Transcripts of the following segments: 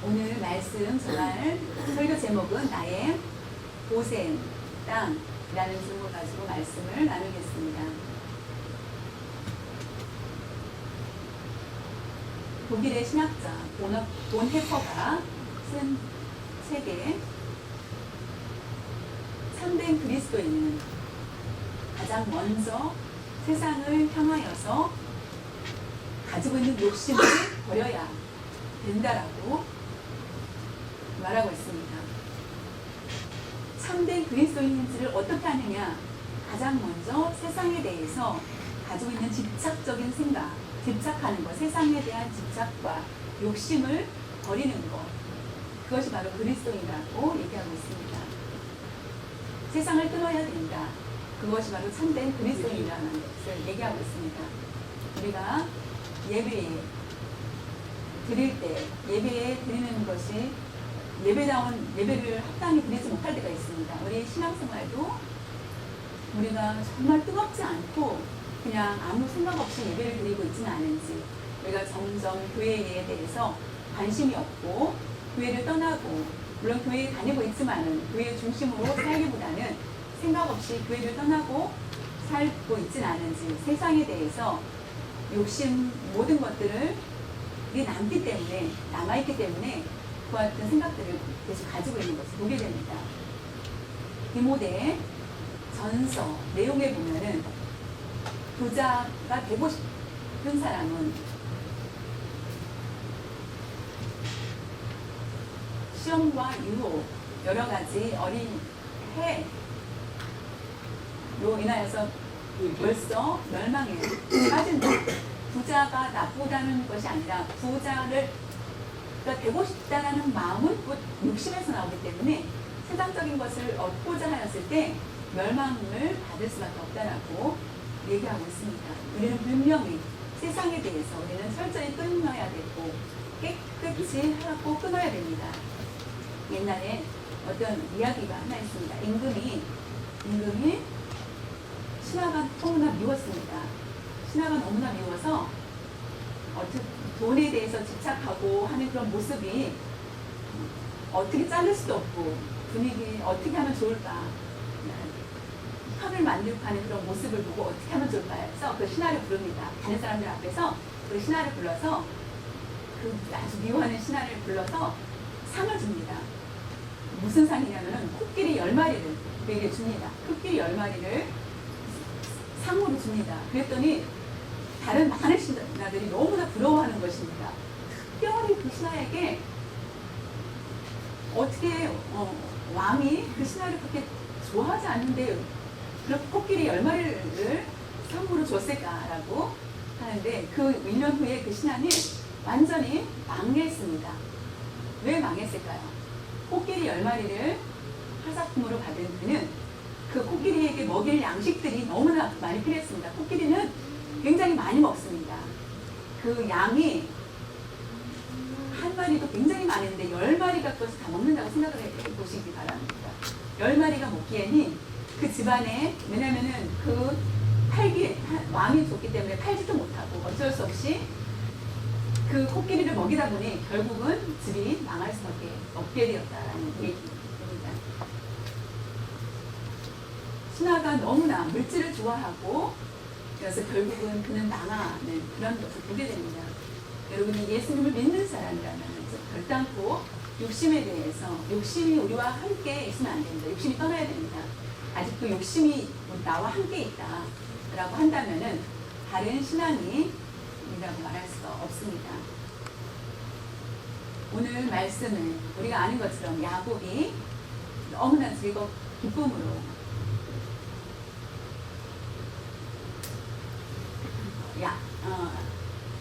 오늘 말씀 정말 설교 제목은 나의 고센 땅이라는 제목을 가지고 말씀을 나누겠습니다. 독일의 신학자 본 헤퍼가 쓴 책에 참된 그리스도인은 가장 먼저 세상을 향하여서 가지고 있는 욕심을 버려야 된다라고 말하고 있습니다. 참된 그리스도인인지를 어떻게 하느냐? 가장 먼저 세상에 대해서 가지고 있는 집착적인 생각, 집착하는 것, 세상에 대한 집착과 욕심을 버리는 것, 그것이 바로 그리스도인이라고 얘기하고 있습니다. 세상을 끊어야 된다. 그것이 바로 참된 그리스도인이라는 것을 얘기하고 있습니다. 우리가 예배 드릴 때, 예배에 드리는 것이 예배다운 예배를 합당히 드리지 못할 때가 있습니다. 우리 신앙생활도 우리가 정말 뜨겁지 않고 그냥 아무 생각 없이 예배를 드리고 있지는 않은지, 우리가 점점 교회에 대해서 관심이 없고 교회를 떠나고, 물론 교회에 다니고 있지만은 교회 중심으로 살기보다는 생각 없이 교회를 떠나고 살고 있지는 않은지, 세상에 대해서 욕심 모든 것들을 남기 때문에, 남아있기 때문에 그와 같은 생각들을 계속 가지고 있는 것을 보게 됩니다. 디모데 전서 내용에 보면은 부자가 되고 싶은 사람은 시험과 유혹, 여러 가지 어린 해로 인하여서 벌써 멸망에 빠진다. 부자가 나쁘다는 것이 아니라 부자를 되고 싶다라는 마음은 곧 욕심에서 나오기 때문에 세상적인 것을 얻고자 하였을 때 멸망을 받을 수밖에 없다라고 얘기하고 있습니다. 우리는 분명히 세상에 대해서 우리는 철저히 끊어야 되고 깨끗이 하고 끊어야 됩니다. 옛날에 어떤 이야기가 하나 있습니다. 임금이 신하가 너무나 미웠습니다. 신하가 너무나 미워서 돈에 대해서 집착하고 하는 그런 모습이 어떻게 자를 수도 없고, 분위기 어떻게 하면 좋을까, 컵을 만들고 하는 그런 모습을 보고 어떻게 하면 좋을까 해서 그 신하를 부릅니다. 다른 사람들 앞에서 그 신하를 불러서, 그 아주 미워하는 신하를 불러서 상을 줍니다. 무슨 상이냐면은 코끼리 10마리를 그에게 줍니다. 코끼리 10마리를 상으로 줍니다. 그랬더니 다른 많은 신하들이 너무나 부러워하는 것입니다. 특별히 그 신하에게 어떻게 왕이 그 신하를 그렇게 좋아하지 않는데 그렇게 코끼리 10마리를 상으로 줬을까라고 하는데, 그 1년 후에 그 신하는 완전히 망했습니다. 왜 망했을까요? 코끼리 10마리를 하사품으로 받은 그는 그 코끼리에게 먹일 양식들이 너무나 많이 필요했습니다. 코끼리는 굉장히 많이 먹습니다. 그 양이 한 마리도 굉장히 많은데 10마리가 그것을 다 먹는다고 생각을 해보시기 바랍니다. 10마리가 먹기에는 그 집안에, 왜냐면은 그 왕이 줬기 때문에 팔지도 못하고 어쩔 수 없이 그 코끼리를 먹이다 보니 결국은 집이 망할 수밖에 없게 되었다라는 얘기입니다. 신하가 너무나 물질을 좋아하고, 그래서 결국은 그는 망하는 그런 것을 보게 됩니다. 여러분이 예수님을 믿는 사람이라면 결단코 욕심에 대해서, 욕심이 우리와 함께 있으면 안 됩니다. 욕심이 떠나야 됩니다. 아직도 욕심이 나와 함께 있다라고 한다면은 다른 신앙이라고 말할 수가 없습니다. 오늘 말씀은 우리가 아는 것처럼 야곱이 너무나 기쁨으로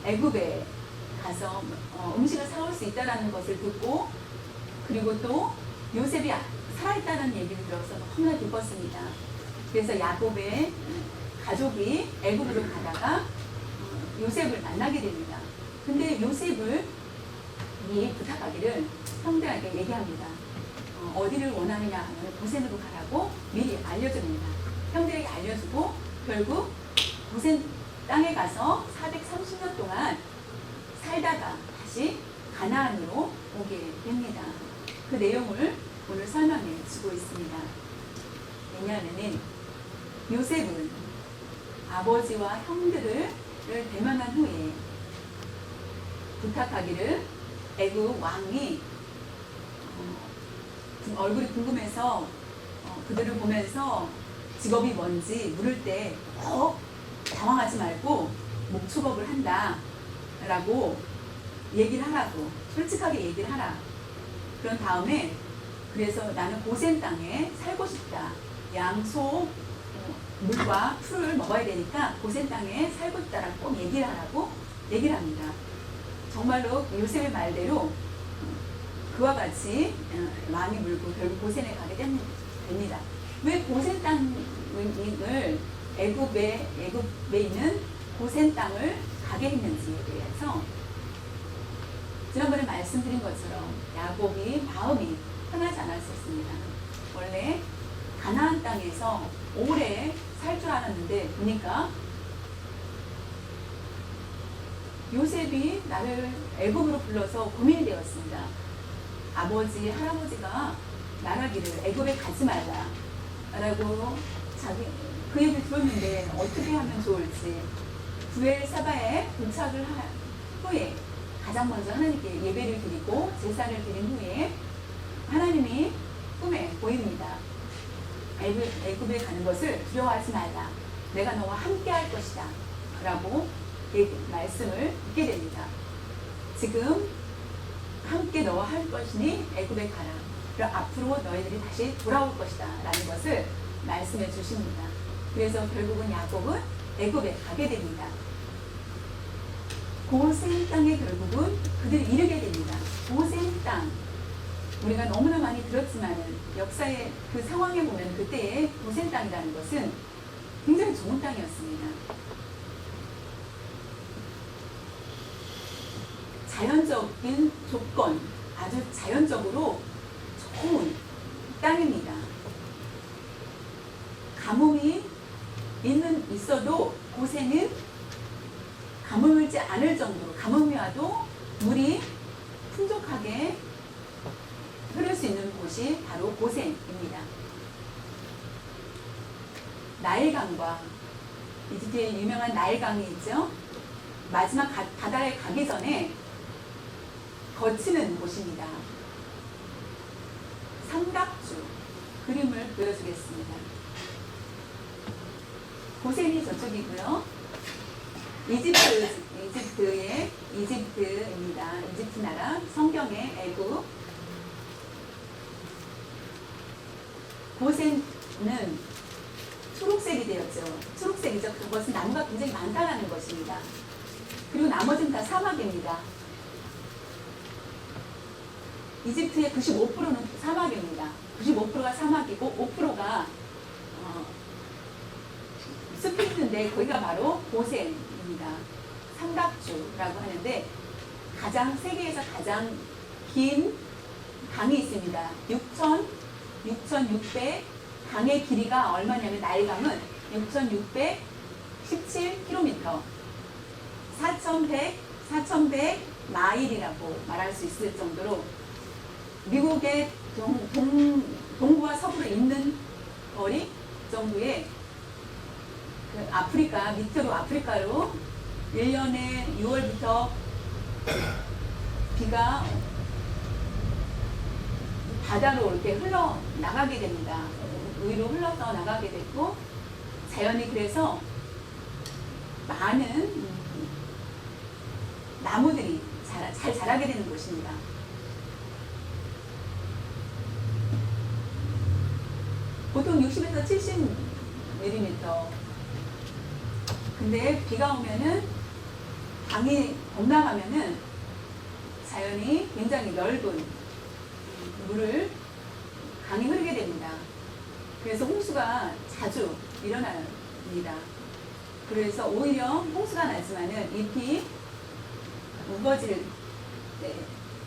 애굽에 가서 음식을 사올 수 있다는 것을 듣고, 그리고 또 요셉이 살아있다는 얘기를 들어서 너무나 기뻤습니다. 그래서 야곱의 가족이 애굽으로 가다가 요셉을 만나게 됩니다. 근데 요셉을 부탁하기를 형들에게 얘기합니다. 어디를 원하느냐 하면 고센으로 가라고 미리 알려줍니다. 형들에게 알려주고 결국 고센 땅에 가서 430년 동안 살다가 다시 가나안으로 오게 됩니다. 그 내용을 오늘 설명해 주고 있습니다. 왜냐하면 요셉은 아버지와 형들을 대면한 후에 부탁하기를 애굽 왕이 얼굴이 궁금해서 그들을 보면서 직업이 뭔지 물을 때 당황하지 말고 목축업을 한다 라고 얘기를 하라고, 솔직하게 얘기를 하라. 그런 다음에 그래서 나는 고센 땅에 살고 싶다. 양소 물과 풀을 먹어야 되니까 고센 땅에 살고 싶다라고 꼭 얘기를 하라고 얘기를 합니다. 정말로 요셉의 말대로 그와 같이 마음이 물고 결국 고센에 가게 됩니다. 왜 고센 땅을 애굽에 있는 고센 땅을 가게 했는지에 대해서 지난번에 말씀드린 것처럼 야곱이 마음이 편하지 않았었습니다. 원래 가나안 땅에서 오래 살 줄 알았는데 보니까 요셉이 나를 애굽으로 불러서 고민이 되었습니다. 아버지, 할아버지가 말하기를 애굽에 가지 말라 라고 그 얘기를 들었는데 어떻게 하면 좋을지 부엘사바에 도착을 한 후에 가장 먼저 하나님께 예배를 드리고 제사를 드린 후에 하나님이 꿈에 보입니다. 애굽에 가는 것을 두려워하지 말라. 내가 너와 함께 할 것이다. 라고 말씀을 듣게 됩니다. 지금 함께 너와 할 것이니 애굽에 가라. 그럼 앞으로 너희들이 다시 돌아올 것이다. 라는 것을 말씀해 주십니다. 그래서 결국은 야곱은 애굽에 가게 됩니다. 고센 땅에 결국은 그들이 이르게 됩니다. 고센 땅. 우리가 너무나 많이 들었지만 역사의 그 상황에 보면 그때의 고센 땅이라는 것은 굉장히 좋은 땅이었습니다. 자연적인 조건, 아주 자연적으로 좋은 땅입니다. 가뭄이 있어도 고센은 가물지 않을 정도로, 가뭄이 와도 물이 풍족하게 흐를 수 있는 곳이 바로 고센입니다. 나일강과 이집트의 유명한 나일강이 있죠. 마지막 바다에 가기 전에 거치는 곳입니다. 삼각주 그림을 보여주겠습니다. 고센이 저쪽이고요. 이집트입니다. 이집트 나라, 성경의 애굽. 고센은 초록색이 되었죠. 초록색이죠. 그것은 나무가 굉장히 많다라는 것입니다. 그리고 나머지는 다 사막입니다. 이집트의 95%는 사막입니다. 95%가 사막이고 5%가 숲이 있는데 거기가 바로 고센입니다. 삼각주라고 하는데 세계에서 가장 긴 강이 있습니다. 6,600 강의 길이가 얼마냐면 나일강은 6,617km 4,100 마일이라고 말할 수 있을 정도로 미국의 동부와 서부로 있는 거리 정도의 그 아프리카로 1년에 6월부터 비가 바다로 이렇게 흘러나가게 됩니다. 위로 흘러서 나가게 됐고 자연이 그래서 많은 나무들이 잘 자라게 되는 곳입니다. 보통 60에서 70mm. 근데 비가 오면은 강이 범람하면은 자연이 굉장히 넓은 물을 강이 흐르게 됩니다. 그래서 홍수가 자주 일어납니다. 그래서 오히려 홍수가 나지만은 잎이 우거질 때,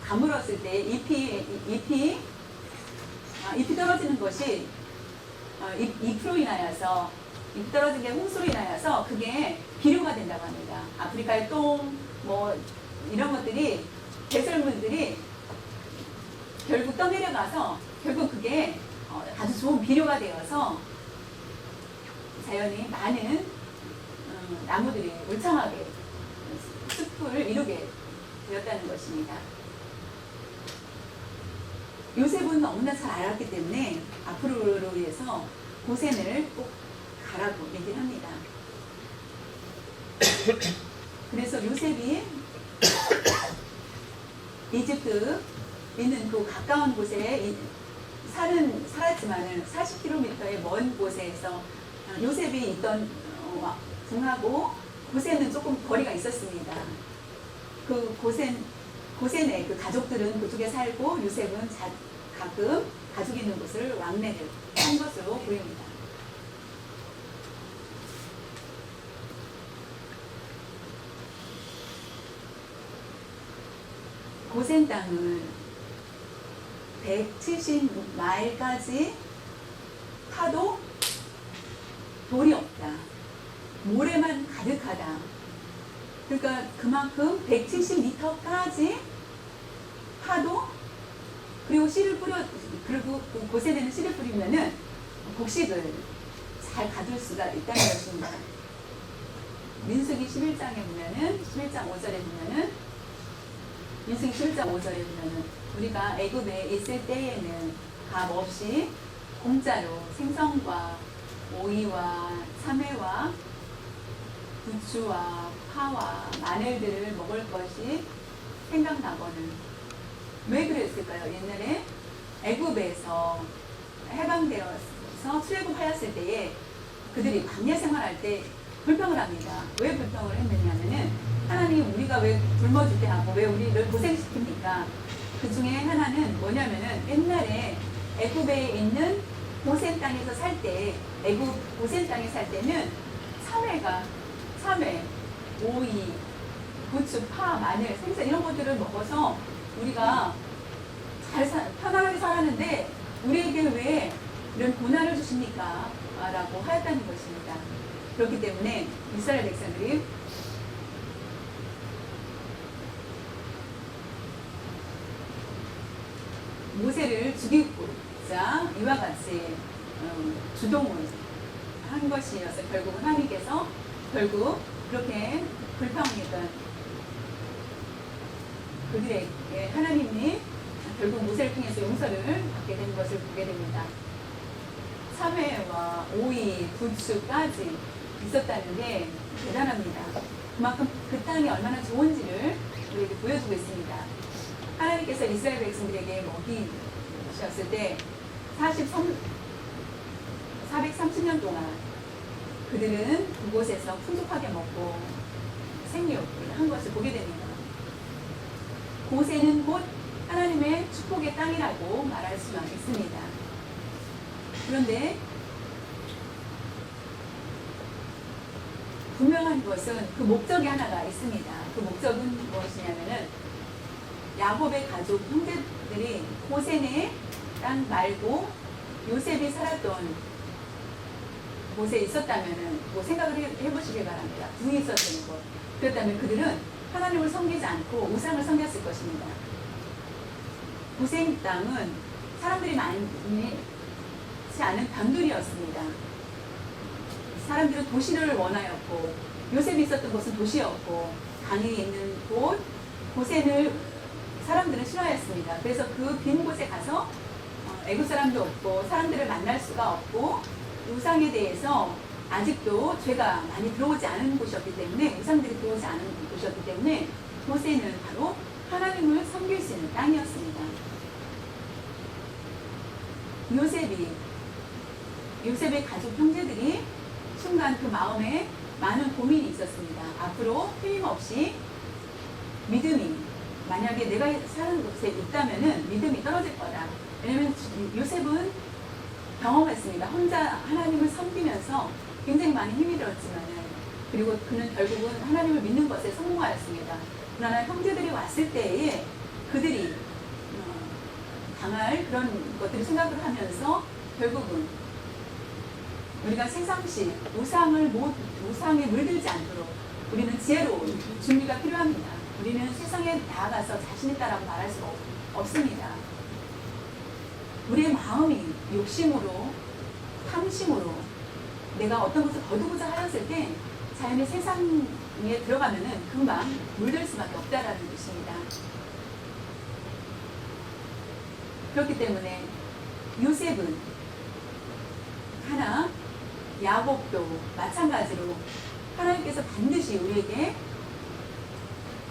가물었을 때 잎이 떨어지는 것이 잎으로 인하여서 잎 떨어진 게 홍수로 인하여서 그게 비료가 된다고 합니다. 아프리카의 똥, 이런 것들이 배설물들이 결국 떠내려가서 결국 그게 아주 좋은 비료가 되어서 자연이 많은 나무들이 울창하게 숲을 이루게 되었다는 것입니다. 요셉은 너무나 잘 알았기 때문에 앞으로를 위해서 고센을 꼭 가라고 얘기를 합니다. 그래서 요셉이 이집트 있는 그 가까운 곳에 살았지만은 40km의 먼 곳에서 요셉이 있던 궁하고 고센은 조금 거리가 있었습니다. 그 고센의 그 가족들은 그쪽에 살고 요셉은 가끔 가족 있는 곳을 왕래를 한 것으로 보입니다. 고센 땅은 170마일까지 파도 돌이 없다. 모래만 가득하다. 그러니까 그만큼 170m까지 파도 그리고 씨를 그리고 그 고센에는 씨를 뿌리면은 곡식을 잘 가둘 수가 있다는 것입니다. 민수기 11장에 보면은 11장 5절에 보면은 민수기 11장 5절에 보면은 우리가 애굽에 있을 때에는 값 없이 공짜로 생선과 오이와 참외와 부추와 파와 마늘들을 먹을 것이 생각나거든. 왜 그랬을까요? 옛날에 애굽에서 해방되어서 출애굽하였을 때에 그들이 광야 생활할 때 불평을 합니다. 왜 불평을 했느냐면은 하나님 우리가 왜 굶어 죽게 하고 왜 우리를 고생시킵니까? 그 중에 하나는 뭐냐면은 옛날에 애굽에 있는 고센 땅에서 살 때 애굽 고센 땅에 살 때는 참외, 오이, 부추, 파, 마늘, 생선 이런 것들을 먹어서 우리가 편안하게 살았는데 우리에게 왜 이런 고난을 주십니까? 라고 하였다는 것입니다. 그렇기 때문에 이스라엘 백성들이 모세를 죽이고자 이와 같이 주동을 한 것이어서 결국은 하나님께서 결국 그렇게 불평했던 그들에게 하나님이 결국 모세를 통해서 용서를 받게 된 것을 보게 됩니다. 참외와 오이, 부추까지 있었다는 게 대단합니다. 그만큼 그 땅이 얼마나 좋은지를 우리에게 보여주고 있습니다. 하나님께서 이스라엘 백성들에게 먹이셨을 때 430년 동안 그들은 그곳에서 풍족하게 먹고 생육을 한 것을 보게 됩니다. 고센은 곧 하나님의 축복의 땅이라고 말할 수가 있습니다. 그런데 분명한 것은 그 목적이 하나가 있습니다. 그 목적은 무엇이냐면은 야곱의 가족 형제들이 고센의 땅 말고 요셉이 살았던 곳에 있었다면은 뭐 생각을 해보시기 바랍니다. 궁이 있었던 것. 그렇다면 그들은 하나님을 섬기지 않고 우상을 섬겼을 것입니다. 고센 땅은 사람들이 많지 않은 단둘이었습니다. 사람들은 도시를 원하였고 요셉이 있었던 곳은 도시였고 강이 있는 곳 고센을 사람들은 싫어했습니다. 그래서 그 빈 곳에 가서 애국 사람도 없고 사람들을 만날 수가 없고 우상에 대해서 아직도 죄가 많이 들어오지 않은 곳이었기 때문에 우상들이 들어오지 않은 곳이었기 때문에 고센은 바로 하나님을 섬길 수 있는 땅이었습니다. 요셉의 가족 형제들이 순간 그 마음에 많은 고민이 있었습니다. 앞으로 틀림없이 믿음이 만약에 내가 사는 곳에 있다면은 믿음이 떨어질 거다. 왜냐하면 요셉은 경험했습니다. 혼자 하나님을 섬기면서 굉장히 많이 힘이 들었지만은 그리고 그는 결국은 하나님을 믿는 것에 성공하였습니다. 그러나 형제들이 왔을 때에 그들이 당할 그런 것들을 생각을 하면서 결국은 우리가 세상식 우상에 물들지 않도록 우리는 지혜로운 준비가 필요합니다. 우리는 세상에 나아가서 자신 있다라고 말할 수가 없습니다. 우리의 마음이 욕심으로, 탐심으로 내가 어떤 것을 거두고자 하였을 때 자연의 세상에 들어가면은 금방 물들 수밖에 없다라는 것입니다. 그렇기 때문에 요셉은 하나, 야곱도 마찬가지로 하나님께서 반드시 우리에게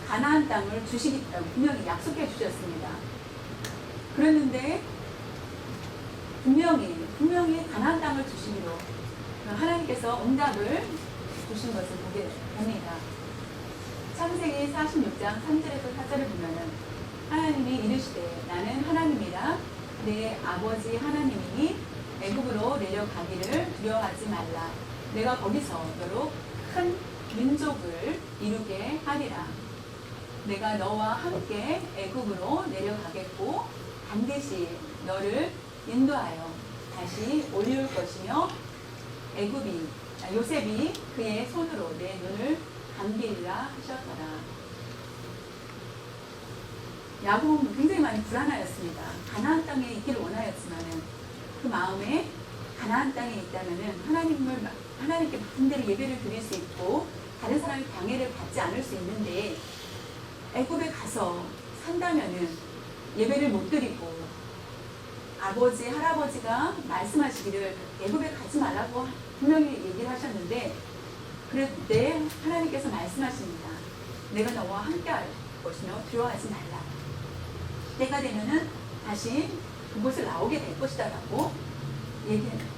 가나안 땅을 주시겠다고 분명히 약속해 주셨습니다. 그랬는데 분명히 가나안 땅을 주시기로 하나님께서 응답을 주신 것을 보게 됩니다. 창세기 46장 3절에서 4절을 보면은 하나님이 이르시되 나는 하나님이라 내 아버지 하나님이니 애굽으로 내려가기를 두려워하지 말라. 내가 거기서 너로 큰 민족을 이루게 하리라. 내가 너와 함께 애굽으로 내려가겠고 반드시 너를 인도하여 다시 올릴 것이며 요셉이 그의 손으로 내 눈을 감기리라 하셨더라. 야곱은 굉장히 많이 불안하였습니다. 가나안 땅에 있기를 원하였지만은 그 마음에 가나안 땅에 있다면은 하나님께 마음대로 예배를 드릴 수 있고 다른 사람의 방해를 받지 않을 수 있는데 애굽에 가서 산다면은 예배를 못 드리고 아버지, 할아버지가 말씀하시기를 애굽에 가지 말라고 분명히 얘기를 하셨는데 그럴 때 하나님께서 말씀하십니다. 내가 너와 함께 할 것이며 두려워하지 말라. 때가 되면은 다시 그곳을 나오게 될 것이다 라고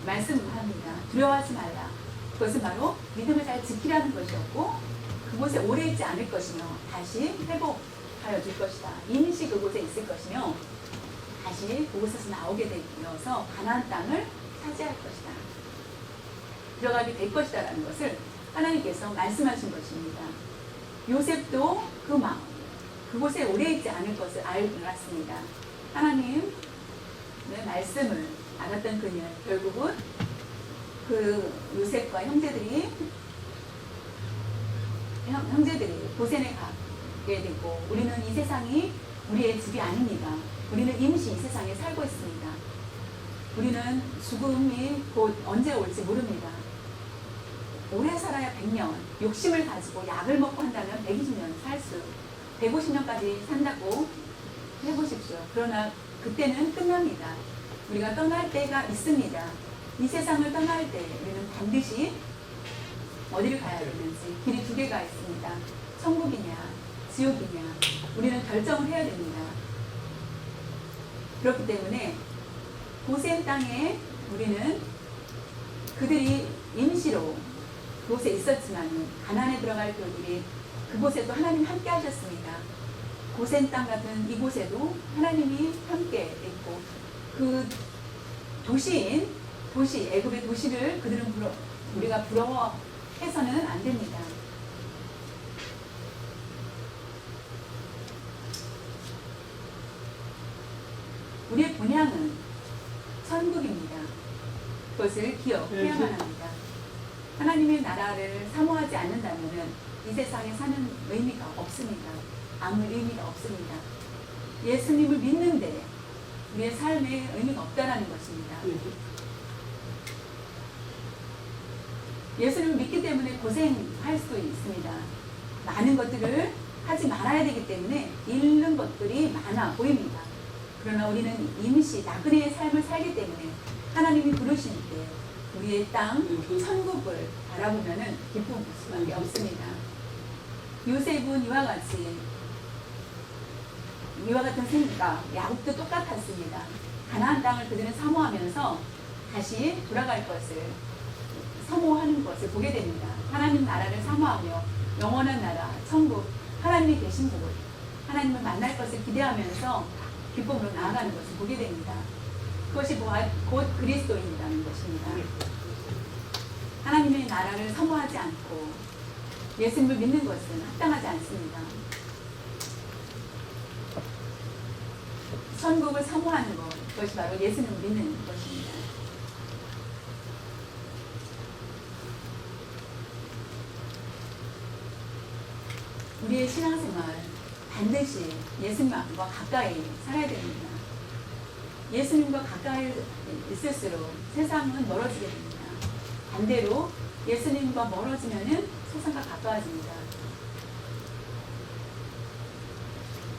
말씀을 합니다. 두려워하지 말라. 그것은 바로 믿음을 잘 지키라는 것이었고 그곳에 오래 있지 않을 것이며 다시 회복하여 줄 것이다. 임시 그곳에 있을 것이며 다시 그곳에서 나오게 되어서 가나안 땅을 차지할 것이다. 들어가게 될 것이다 라는 것을 하나님께서 말씀하신 것입니다. 요셉도 그곳에 오래 있지 않을 것을 알았습니다. 하나님의 말씀을 알았던 그는 결국은 그 요셉과 형제들이 고센에 가게 되고 우리는 이 세상이 우리의 집이 아닙니다. 우리는 임시 이 세상에 살고 있습니다. 우리는 죽음이 곧 언제 올지 모릅니다. 오래 살아야 100년, 욕심을 가지고 약을 먹고 한다면 120년 150년까지 산다고 해보십시오. 그러나 그때는 끝납니다. 우리가 떠날 때가 있습니다. 이 세상을 떠날 때 우리는 반드시 어디를 가야 되는지 길이 두 개가 있습니다. 천국이냐 지옥이냐 우리는 결정을 해야 됩니다. 그렇기 때문에 고센 땅에 우리는 그들이 임시로 그곳에 있었지만 가나안에 들어갈 그들이 그곳에도 하나님 함께 하셨습니다. 고센 땅 같은 이곳에도 하나님이 함께 있고 그 애굽의 도시를 우리가 부러워해서는 안 됩니다. 우리의 본향은 천국입니다. 그것을 기억해야만 합니다. 하나님의 나라를 사모하지 않는다면 이 세상에 사는 의미가 없습니다. 아무 의미가 없습니다. 예수님을 믿는데 우리의 삶에 의미가 없다라는 것입니다. 예수님을 믿기 때문에 고생할 수 있습니다. 많은 것들을 하지 말아야 되기 때문에 잃는 것들이 많아 보입니다. 그러나 우리는 임시 나그네의 삶을 살기 때문에 하나님이 부르실 때 우리의 땅 천국을 바라보면 기쁨 수밖에 없습니다. 요셉은 이와 같은 생각, 야곱도 똑같았습니다. 가나안 땅을 그들은 사모하면서 다시 돌아갈 것을 사모하는 것을 보게 됩니다. 하나님 나라를 사모하며 영원한 나라, 천국, 하나님이 계신 곳, 하나님을 만날 것을 기대하면서 기쁨으로 나아가는 것을 보게 됩니다. 그것이 곧 그리스도인이라는 것입니다. 하나님의 나라를 사모하지 않고 예수님을 믿는 것은 합당하지 않습니다. 천국을 사모하는 것, 그것이 바로 예수님을 믿는 것입니다. 우리의 신앙생활, 반드시 예수님과 가까이 살아야 됩니다. 예수님과 가까이 있을수록 세상은 멀어지게 됩니다. 반대로 예수님과 멀어지면은 세상과 가까워집니다.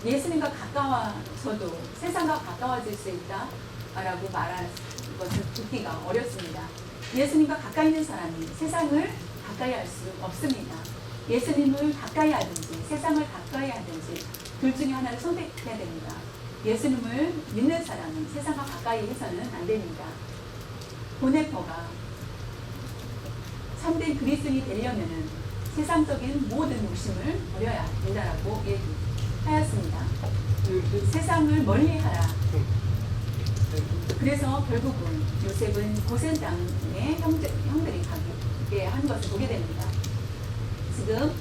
예수님과 가까워져도 세상과 가까워질 수 있다라고 말하는 것을 듣기가 어렵습니다. 예수님과 가까이 있는 사람이 세상을 가까이 할 수 없습니다. 예수님을 가까이 하든지 세상을 가까이 하든지 둘 중에 하나를 선택해야 됩니다. 예수님을 믿는 사람은 세상과 가까이 해서는 안 됩니다. 보네퍼가 참된 그리스도인이 되려면은 세상적인 모든 욕심을 버려야 된다라고 얘기하였습니다. 세상을 멀리하라. 그래서 결국은 요셉은 고센 땅에 형들이 가게 한 것을 보게 됩니다. 지금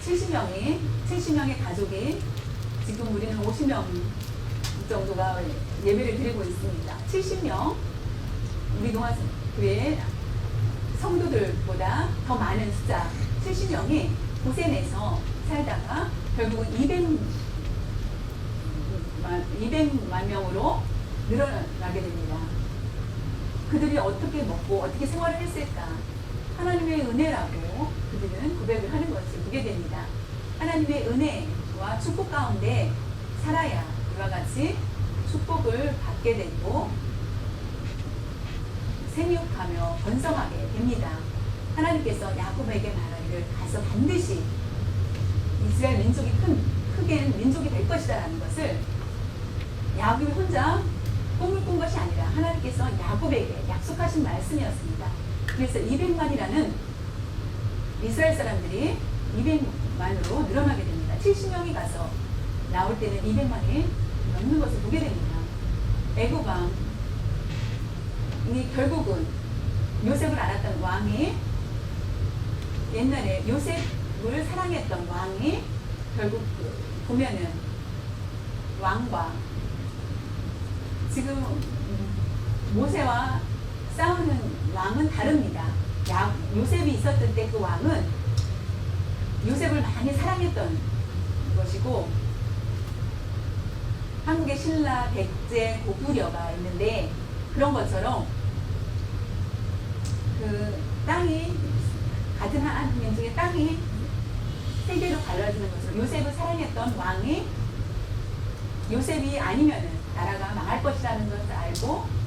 70명의 가족이 지금 우리는 50명 정도가 예배를 드리고 있습니다. 70명 우리 동아교회 성도들보다 더 많은 숫자 70명이 고센에서 살다가 결국은 200만 명으로 늘어나게 됩니다. 그들이 어떻게 먹고 어떻게 생활을 했을까? 하나님의 은혜라고 그들은 고백을 하는 것을 보게 됩니다. 하나님의 은혜와 축복 가운데 살아야 이와 같이 축복을 받게 되고 생육하며 번성하게 됩니다. 하나님께서 야곱에게 말하기를 가서 반드시 이스라엘 민족이 크게 민족이 될 것이다라는 것을 야곱이 혼자 꿈을 꾼 것이 아니라 하나님께서 야곱에게 약속하신 말씀이었습니다. 그래서 200만이라는 이스라엘 사람들이 200만으로 늘어나게 됩니다. 70명이 가서 나올 때는 200만이 넘는 것을 보게 됩니다. 애굽 왕이 결국은 요셉을 알았던 왕이 옛날에 요셉을 사랑했던 왕이 결국 보면은 왕과 지금 모세와 싸우는 왕은 다릅니다. 요셉이 있었던 때 그 왕은 요셉을 많이 사랑했던 것이고 한국에 신라, 백제, 고구려가 있는데 그런 것처럼 그 땅이 같은 한 민족의 땅이 세 개로 갈라지는 것으로 요셉을 사랑했던 왕이 요셉이 아니면은 나라가 망할 것이라는 것을 알고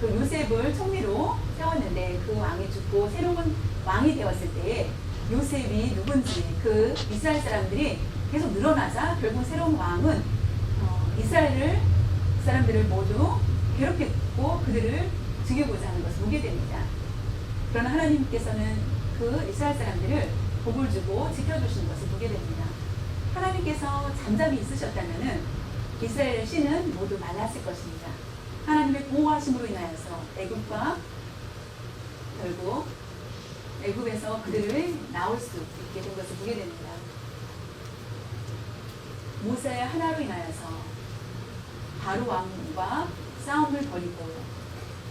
그 요셉을 총리로 세웠는데 그 왕이 죽고 새로운 왕이 되었을 때 요셉이 누군지 그 이스라엘 사람들이 계속 늘어나자 결국 새로운 왕은 이스라엘 사람들을 모두 괴롭혔고 그들을 죽이고자 하는 것을 보게 됩니다. 그러나 하나님께서는 그 이스라엘 사람들을 복을 주고 지켜주시는 것을 보게 됩니다. 하나님께서 잠잠히 있으셨다면 이스라엘 씨는 모두 말랐을 것입니다. 하나님의 보호하심으로 인하여서 애굽과 결국 애굽에서 그들을 나올 수 있게 된 것을 보게 됩니다. 모세의 하나로 인하여서 바로 왕과 싸움을 벌이고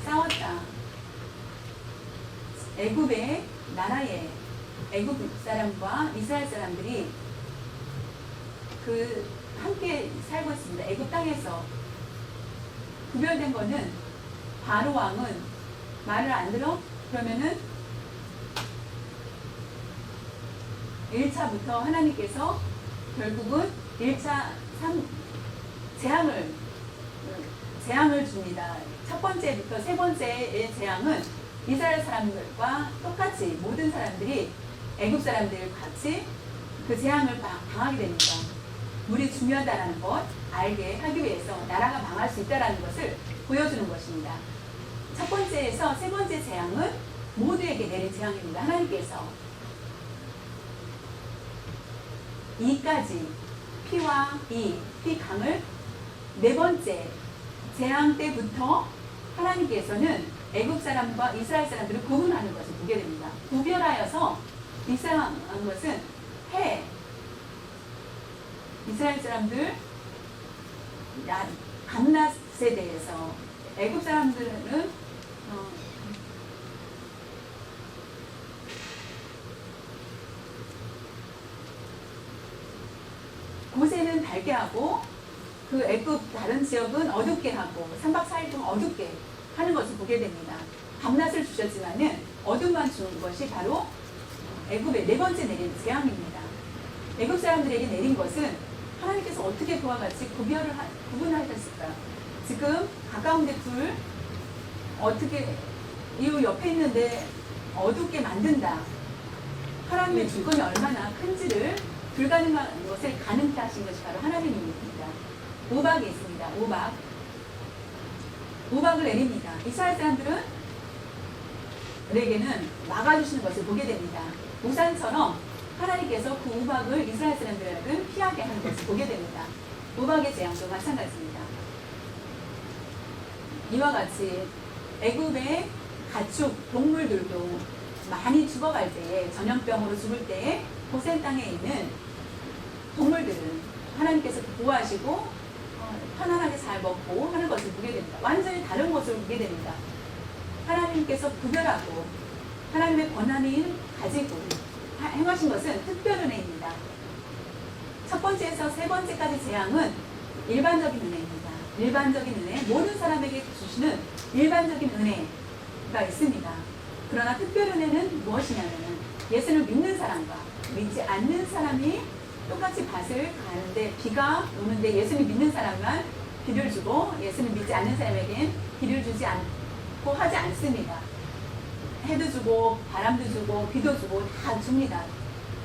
싸웠다. 애굽의 나라에 애굽 사람과 이스라엘 사람들이 그 함께 살고 있습니다. 애굽 땅에서 구별된 거는 바로 왕은 말을 안 들어? 그러면은 1차부터 하나님께서 결국은 1차 재앙을 줍니다. 첫 번째부터 세 번째의 재앙은 이스라엘 사람들과 똑같이 모든 사람들이 애굽 사람들 같이 그 재앙을 당하게 됩니다. 물이 중요하다는 것 알게 하기 위해서 나라가 망할 수 있다는 것을 보여주는 것입니다. 첫 번째에서 세 번째 재앙은 모두에게 내린 재앙입니다. 하나님께서 이까지 피와 피 강을 네 번째 재앙 때부터 하나님께서는 애굽 사람과 이스라엘 사람들을 구분하는 것을 보게 됩니다. 구별하여서 이스라엘한 것은 이스라엘 사람들 밤낮에 대해서 애굽 사람들은 맑게 하고 그 애굽 다른 지역은 어둡게 하고 3박 4일 동안 어둡게 하는 것을 보게 됩니다. 밤낮을 주셨지만은 어둠만 주는 것이 바로 애굽의 네 번째 내린 재앙입니다. 애굽 사람들에게 내린 것은 하나님께서 어떻게 그와 같이 구분하셨을까? 지금 가까운데 불 어떻게 이유 옆에 있는데 어둡게 만든다. 하나님의 주권이 얼마나 큰지를 불가능한 것을 가능케 하신 것이 바로 하나님입니다. 우박이 있습니다. 우박을 내립니다. 이스라엘 사람들은 에게는 막아주시는 것을 보게 됩니다. 우산처럼 하나님께서 그 우박을 이스라엘 사람들에게 피하게 하는 것을 보게 됩니다. 우박의 재앙도 마찬가지입니다. 이와 같이 애굽의 가축, 동물들도 많이 죽어갈 때에 전염병으로 죽을 때에 고센 땅에 있는 동물들은 하나님께서 보호하시고 편안하게 잘 먹고 하는 것을 보게 됩니다. 완전히 다른 모습을 보게 됩니다. 하나님께서 구별하고 하나님의 권한을 가지고 행하신 것은 특별 은혜입니다. 첫 번째에서 세 번째까지 재앙은 일반적인 은혜입니다. 일반적인 은혜, 모든 사람에게 주시는 일반적인 은혜가 있습니다. 그러나 특별 은혜는 무엇이냐면 예수를 믿는 사람과 믿지 않는 사람이 똑같이 밭을 가는데 비가 오는데 예수를 믿는 사람만 비를 주고 예수를 믿지 않는 사람에겐 비를 주지 않고 하지 않습니다. 해도 주고 바람도 주고 비도 주고 다 줍니다.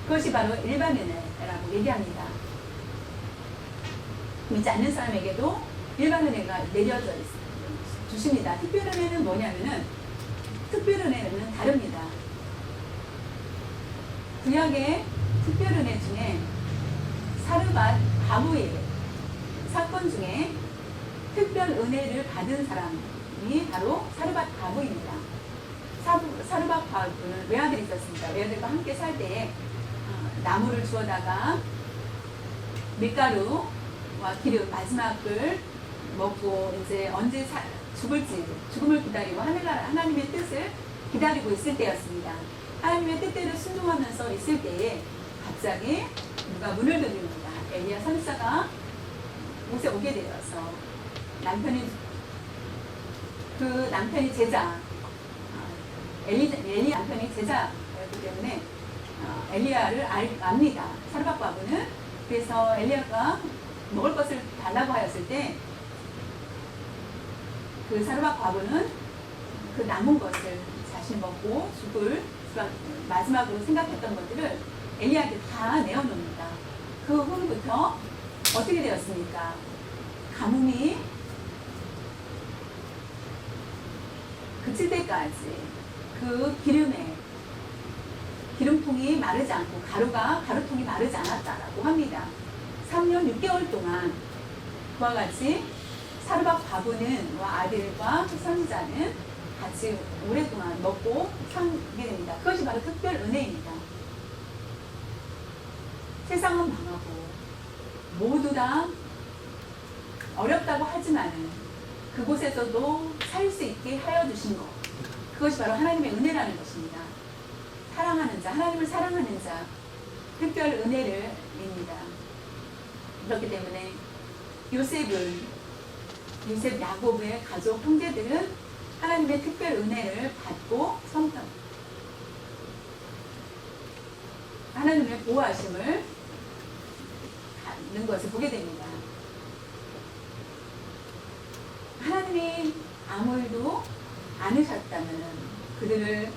그것이 바로 일반 은혜라고 얘기합니다. 믿지 않는 사람에게도 일반 은혜가 내려져 주십니다. 특별 은혜는 뭐냐면은 특별 은혜는 다릅니다. 구약의 특별 은혜 중에 사르밧 바구의 사건 중에 특별 은혜를 받은 사람이 바로 사르밧 바구입니다. 사르밧 바구는 외아들이 있었습니다. 외아들과 함께 살 때에 나무를 주워다가 밀가루와 기름 마지막을 먹고 이제 언제 죽을지 죽음을 기다리고 하나님의 뜻을 기다리고 있을 때였습니다. 하나님의 뜻대로 순종하면서 있을 때에 갑자기 누가 문을 두드립니다. 엘리야 선지자가 곳에 오게 되어서 남편이 제자 엘리 남편이 제자였기 때문에 엘리야를 압니다. 사르밧 과부는. 그래서 엘리야가 먹을 것을 달라고 하였을 때 그 사르밧 과부는 그 남은 것을 자신이 먹고 죽을 마지막으로 생각했던 것들을 엘리야한테 다 내어놓습니다. 그 후부터 어떻게 되었습니까? 가뭄이 그칠 때까지 그 기름통이 마르지 않고 가루통이 마르지 않았다라고 합니다. 3년 6개월 동안 그와 같이 사르밧 과부는 아들과 선지자는 같이 오랫동안 먹고 살게 됩니다. 그것이 바로 특별 은혜입니다. 세상은 망하고 모두 다 어렵다고 하지만은 그곳에서도 살 수 있게 하여 주신 것, 그것이 바로 하나님의 은혜라는 것입니다. 사랑하는 자, 하나님을 사랑하는 자, 특별 은혜를입니다. 그렇기 때문에 요셉 야곱의 가족 형제들은 하나님의 특별 은혜를 받고 하나님의 보호하심을 받는 것을 보게 됩니다. 하나님이 아무 일도 않으셨다면, 그들을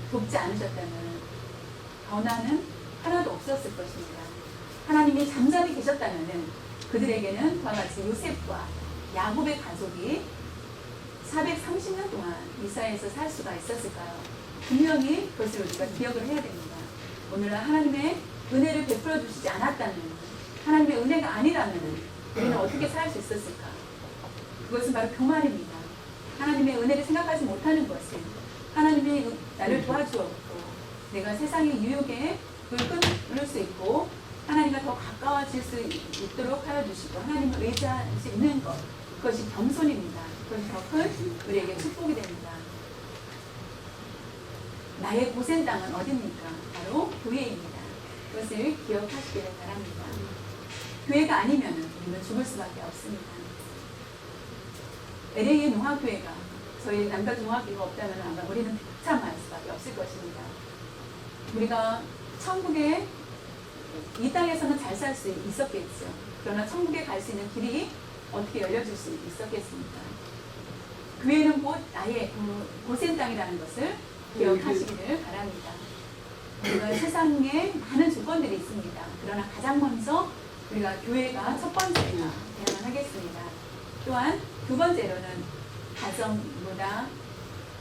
돕지 않으셨다면 변화는 하나도 없었을 것입니다. 하나님이 잠잠히 계셨다면 그들에게는 그와 같이 요셉과 야곱의 가족이 430년 동안 이스라엘에서 살 수가 있었을까요? 분명히 그것을 우리가 기억을 해야 됩니다. 오늘날 하나님의 은혜를 베풀어 주시지 않았다면, 하나님의 은혜가 아니라면 우리는 어떻게 살 수 있었을까? 그것은 바로 교만입니다. 하나님의 은혜를 생각하지 못하는 것은 하나님이 나를 도와주었고 내가 세상의 유혹에 끊을 수 있고 하나님과 더 가까워질 수 있도록 하여 주시고 하나님을 의지할 수 있는 것, 그것이 겸손입니다. 그것이 더 큰 우리에게 축복이 됩니다. 나의 고센 땅은 어디입니까? 바로 교회입니다. 그것을 기억하시기를 바랍니다. 교회가 아니면 우리는 죽을 수밖에 없습니다. LA의 농학교회가 저희 남자 농학교가 없다면 아마 우리는 비참할 수밖에 없을 것입니다. 우리가 천국에 이 땅에서는 잘 살 수 있었겠죠. 그러나 천국에 갈 수 있는 길이 어떻게 열려줄 수 있었겠습니까? 교회는 곧 나의 고센 땅이라는 것을 기억하시기를 바랍니다. 우리가 세상에 많은 조건들이 있습니다. 그러나 가장 먼저 우리가 교회가 첫 번째가 되어야만 하겠습니다. 또한 두 번째로는 가정보다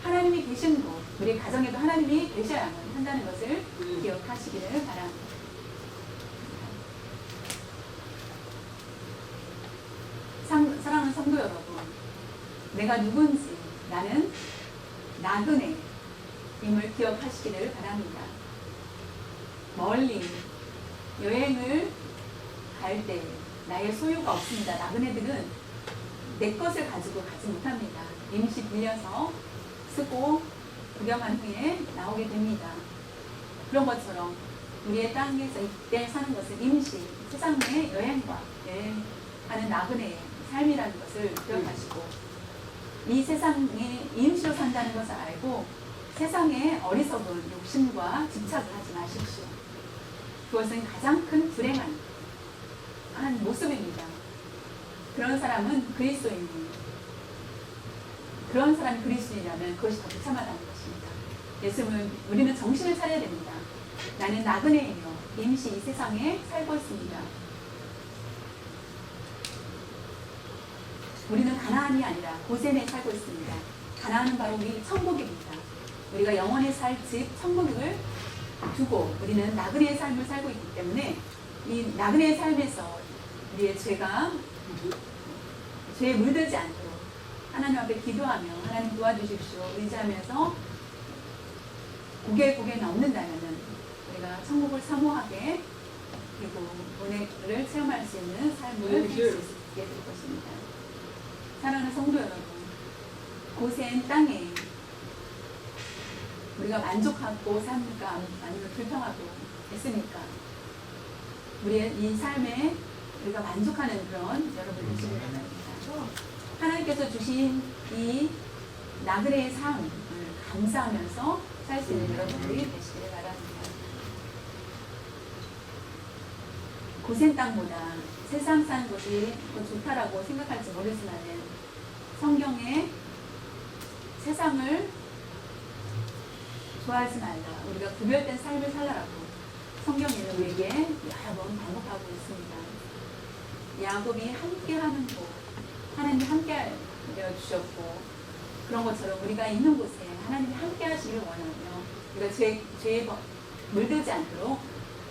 하나님이 계신 곳, 우리 가정에도 하나님이 계셔야만 한다는 것을 기억하시기를 바랍니다. 사랑하는 성도 여러분, 내가 누군지 나는 나그네임을 기억하시기를 바랍니다. 멀리 여행을 갈 때 나의 소유가 없습니다. 나그네들은 내 것을 가지고 가지 못합니다. 임시 빌려서 쓰고 구경한 후에 나오게 됩니다. 그런 것처럼 우리의 땅에서 이때 사는 것은 임시, 세상의 여행과 여행하는 나그네의 삶이라는 것을 기억하시고 이 세상에 임시로 산다는 것을 알고 세상에 어리석은 욕심과 집착을 하지 마십시오. 그것은 가장 큰 불행한 모습입니다. 그런 사람은 그리스도인이에요. 그런 사람이 그리스도인이라면 그것이 더 비참하다는 것입니다. 우리는 정신을 차려야 됩니다. 나는 나그네이며 임시 이 세상에 살고 있습니다. 우리는 가나안이 아니라 고센에 살고 있습니다. 가나안은 바로 우리 천국입니다. 우리가 영원히 살 집 천국을 두고 우리는 나그네의 삶을 살고 있기 때문에 이 나그네의 삶에서 우리의 죄에 물들지 않도록 하나님 앞에 기도하며 하나님 도와주십시오 의지하면서 고개 넘는다면 우리가 천국을 사모하게 그리고 은혜를 체험할 수 있는 삶을 살 수 있게 될 것입니다. 사랑하는 성도 여러분, 고센 땅에 우리가 만족하고 삽니까? 아니면 불평하고 있습니까? 우리의 이 삶에 우리가 만족하는 그런 여러분 되시길 바랍니다. 하나님께서 주신 이 나그네의 삶을 감사하면서 살 수 있는 여러분들이 되시기를 바랍니다. 고센 땅보다 세상 사는 것이 더 좋다라고 생각할지 모르지만 성경에 세상을 좋아하지 말라, 우리가 구별된 삶을 살라라고 성경에는 우리에게 여러 번 반복하고 있습니다. 야곱이 함께하는 곳, 하나님이 함께 하여 주셨고 그런 것처럼 우리가 있는 곳에 하나님이 함께 하시기를 원하며 우리가 죄에 물들지 않도록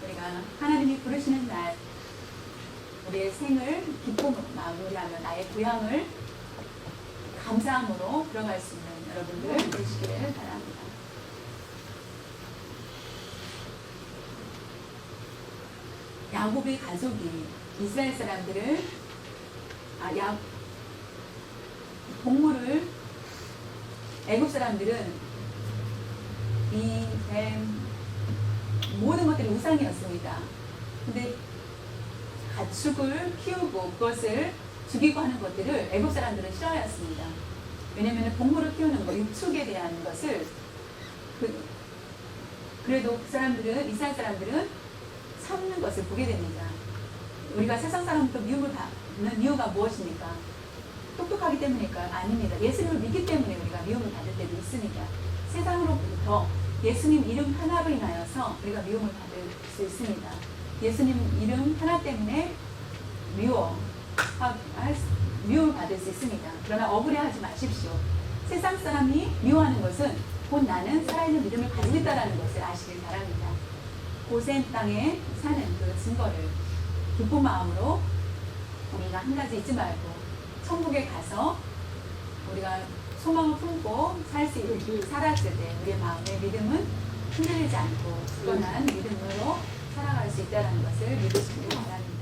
우리가 하나님이 부르시는 날 우리의 생을 기쁨으로 마무리하며 나의 고향을 감사함으로 들어갈 수 있는 여러분들 되시기를 바랍니다. 야곱의 가족이 이스라엘 사람들을 동물을 애굽 사람들은 이 뱀 모든 것들이 우상이었습니다. 근데 가축을 키우고 그것을 죽이고 하는 것들을 애굽 사람들은 싫어하였습니다. 왜냐하면 동물을 키우는 것, 육축에 대한 것을 그래도 그 사람들은, 이스라엘 사람들은 참는 것을 보게 됩니다. 우리가 세상 사람부터 미움을 받는 이유가 무엇입니까? 똑똑하기 때문일까? 아닙니다. 예수님을 믿기 때문에 우리가 미움을 받을 때도 있습니다. 세상으로부터 예수님 이름 하나로 인하여서 우리가 미움을 받을 수 있습니다. 예수님 이름 하나 때문에 미움을 받을 수 있습니다. 그러나 억울해하지 마십시오. 세상 사람이 미워하는 것은 곧 나는 살아있는 믿음을 가지고 있다는 것을 아시길 바랍니다. 고센 땅에 사는 그 증거를 기쁜 마음으로 우리가 한 가지 잊지 말고 천국에 가서 우리가 소망을 품고 살았을 때 우리의 마음의 믿음은 흔들리지 않고 굳건한 믿음으로 살아갈 수 있다는 것을 믿으시기 바랍니다.